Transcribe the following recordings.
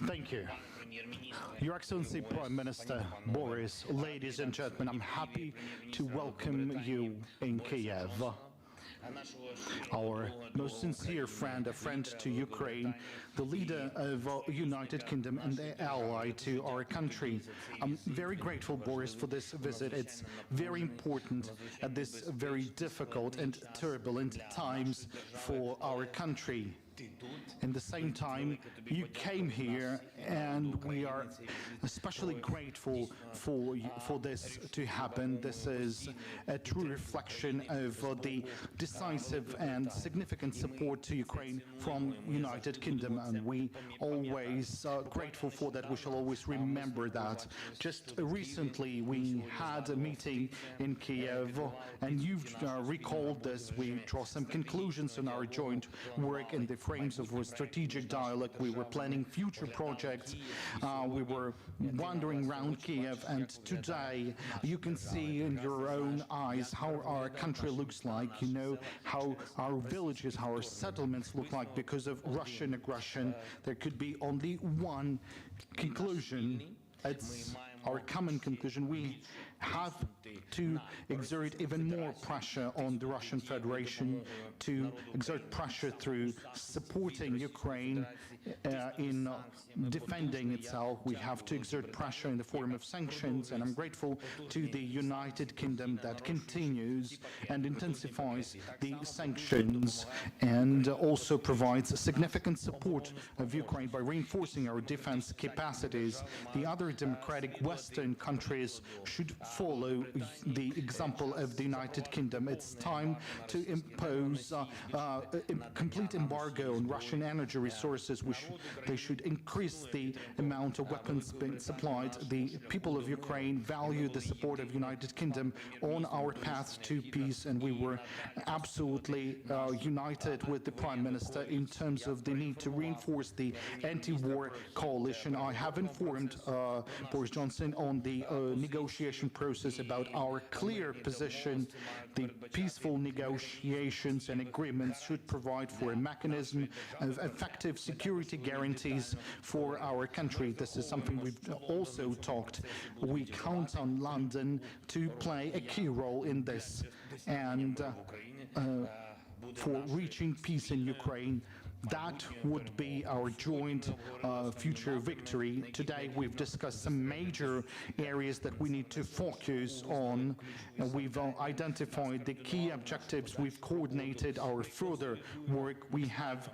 Thank you. Your Excellency Prime Minister Boris, ladies and gentlemen, I'm happy to welcome you in Kyiv. Our most sincere friend, a friend to Ukraine, the leader of United Kingdom and the ally to our country. I'm very grateful, Boris, for this visit. It's very important at this very difficult and turbulent times for our country. In the same time, you came here, and we are especially grateful for this to happen. This is a true reflection of the decisive and significant support to Ukraine from United Kingdom, and we always are grateful for that. We shall always remember that. Just recently, we had a meeting in Kyiv, and you've recalled this. We draw some conclusions on our joint work in the frames of a strategic dialogue. We were planning future projects. We were wandering around Kyiv, and today you can see in your own eyes how our country looks like. You know how our villages, how our settlements look like because of Russian aggression. There could be only one conclusion. It's our common conclusion. We have to exert even more pressure on the Russian Federation to exert pressure through supporting Ukraine in defending itself. We have to exert pressure in the form of sanctions, and I'm grateful to the United Kingdom that continues and intensifies the sanctions and also provides significant support of Ukraine by reinforcing our defense capacities. The other democratic Western countries should follow the example of the United Kingdom. It's time to impose a complete embargo on Russian energy resources. They should increase the amount of weapons being supplied. The people of Ukraine value the support of United Kingdom on our path to peace, and we were absolutely united with the Prime Minister in terms of the need to reinforce the anti-war coalition. I have informed Boris Johnson on the negotiation process about our clear position. The peaceful negotiations and agreements should provide for a mechanism of effective security guarantees for our country. This is something we've also talked. We count on London to play a key role in this and for reaching peace in Ukraine. That would be our joint future victory. Today we've discussed some major areas that we need to focus on. We've identified the key objectives. We've coordinated our further work. We have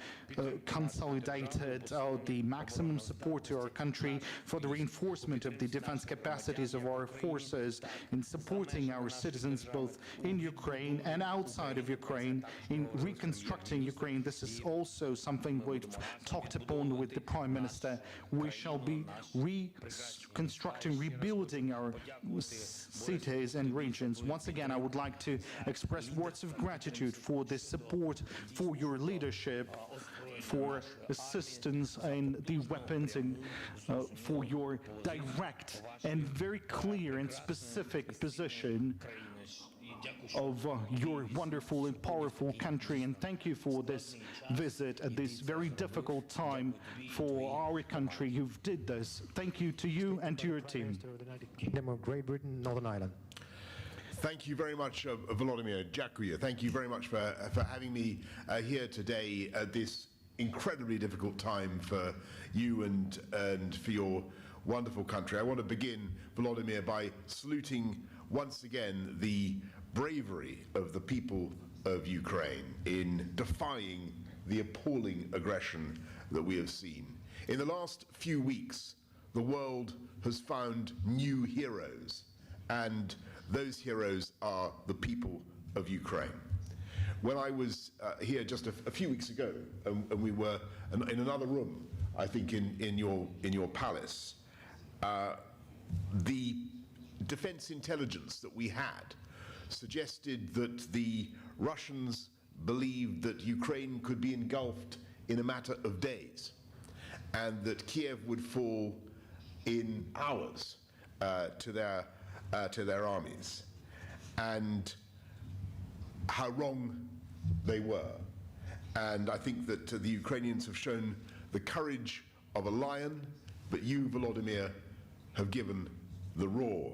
consolidated the maximum support to our country for the reinforcement of the defense capacities of our forces in supporting our citizens both in Ukraine and outside of Ukraine, in reconstructing Ukraine. This is also something we've talked upon with the Prime Minister. We shall be reconstructing, rebuilding our cities and regions. Once again, I would like to express words of gratitude for the support, for your leadership, for assistance in the weapons, and for your direct and very clear and specific position of your wonderful and powerful country. And thank you for this visit at this very difficult time for our country. You did this. Thank you to you and to your team. Kingdom of Great Britain, Northern Ireland. Thank you very much, Volodymyr. Dziękuję. Thank you very much for having me here today at this incredibly difficult time for you and for your wonderful country. I want to begin, Volodymyr, by saluting once again the bravery of the people of Ukraine in defying the appalling aggression that we have seen. In the last few weeks, the world has found new heroes, and those heroes are the people of Ukraine. When I was here just a few weeks ago, and we were in another room, I think in your palace, the defense intelligence that we had suggested that the Russians believed that Ukraine could be engulfed in a matter of days, and that Kiev would fall in hours to their armies, and how wrong they were. And I think that the Ukrainians have shown the courage of a lion, but you, Volodymyr, have given the roar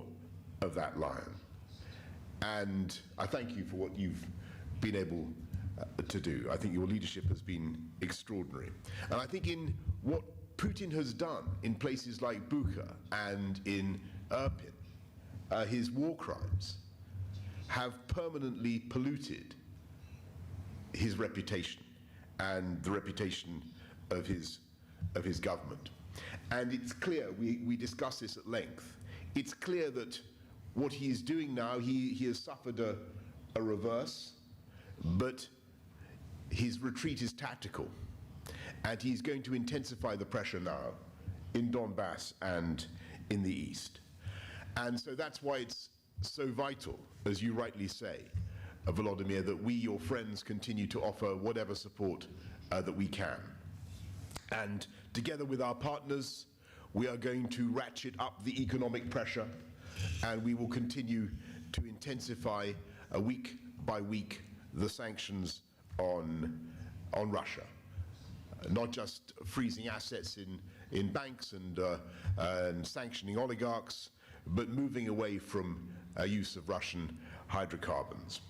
of that lion. And I thank you for what you've been able to do. I think your leadership has been extraordinary. And I think in what Putin has done in places like Bucha and in Irpin, his war crimes have permanently polluted his reputation and the reputation of his government. And it's clear, we discuss this at length, it's clear that what he is doing now, he has suffered a reverse, but his retreat is tactical. And he's going to intensify the pressure now in Donbass and in the east. And so that's why it's so vital, as you rightly say, Volodymyr, that we, your friends, continue to offer whatever support that we can. And together with our partners, we are going to ratchet up the economic pressure, and we will continue to intensify week by week the sanctions on Russia. Not just freezing assets in banks and sanctioning oligarchs, but moving away from use of Russian hydrocarbons.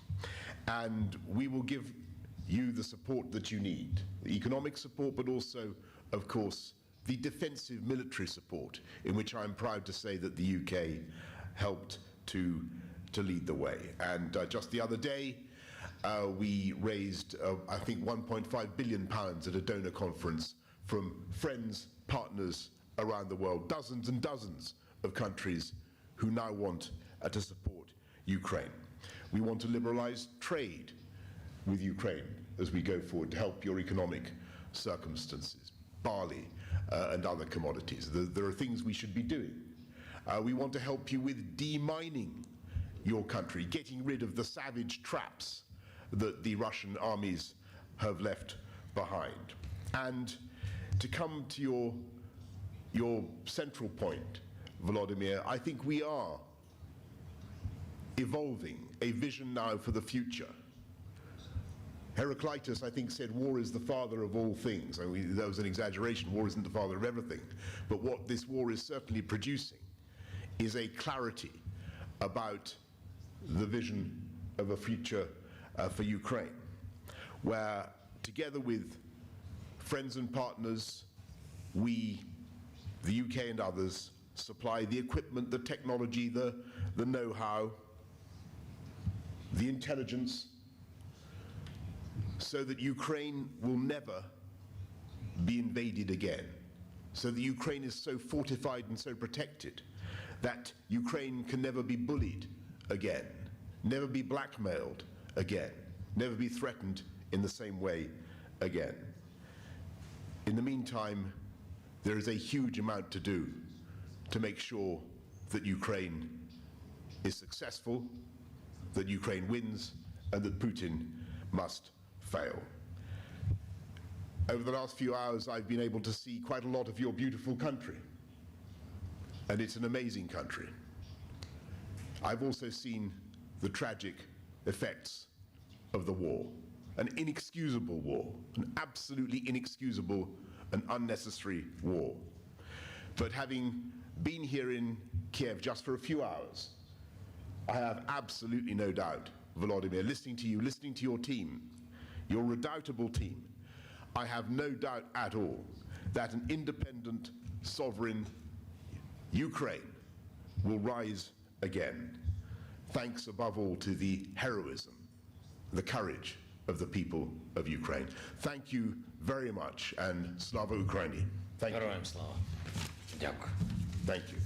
And we will give you the support that you need, the economic support, but also, of course, the defensive military support, in which I'm proud to say that the UK helped to lead the way. And just the other day, we raised, I think, £1.5 billion at a donor conference from friends, partners around the world, dozens and dozens of countries who now want to support Ukraine. We want to liberalize trade with Ukraine as we go forward to help your economic circumstances, barley and other commodities. There are things we should be doing. We want to help you with demining your country, getting rid of the savage traps that the Russian armies have left behind. And to come to your central point, Volodymyr, I think we are evolving a vision now for the future. Heraclitus, I think, said war is the father of all things. I mean, that was an exaggeration. War isn't the father of everything. But what this war is certainly producing is a clarity about the vision of a future for Ukraine, where together with friends and partners, we, the UK and others, supply the equipment, the technology, the know-how, the intelligence, so that Ukraine will never be invaded again, so that Ukraine is so fortified and so protected that Ukraine can never be bullied again, never be blackmailed again, never be threatened in the same way again. In the meantime, there is a huge amount to do to make sure that Ukraine is successful, that Ukraine wins, and that Putin must fail. Over the last few hours, I've been able to see quite a lot of your beautiful country, and it's an amazing country. I've also seen the tragic effects of the war, an inexcusable war, an absolutely inexcusable and unnecessary war. But having been here in Kyiv just for a few hours, I have absolutely no doubt, Volodymyr, listening to you, listening to your team, your redoubtable team, I have no doubt at all that an independent, sovereign Ukraine will rise again, thanks above all to the heroism, the courage of the people of Ukraine. Thank you very much, and Slava Ukraini. Thank you. Героям слава. Дякую. Thank you.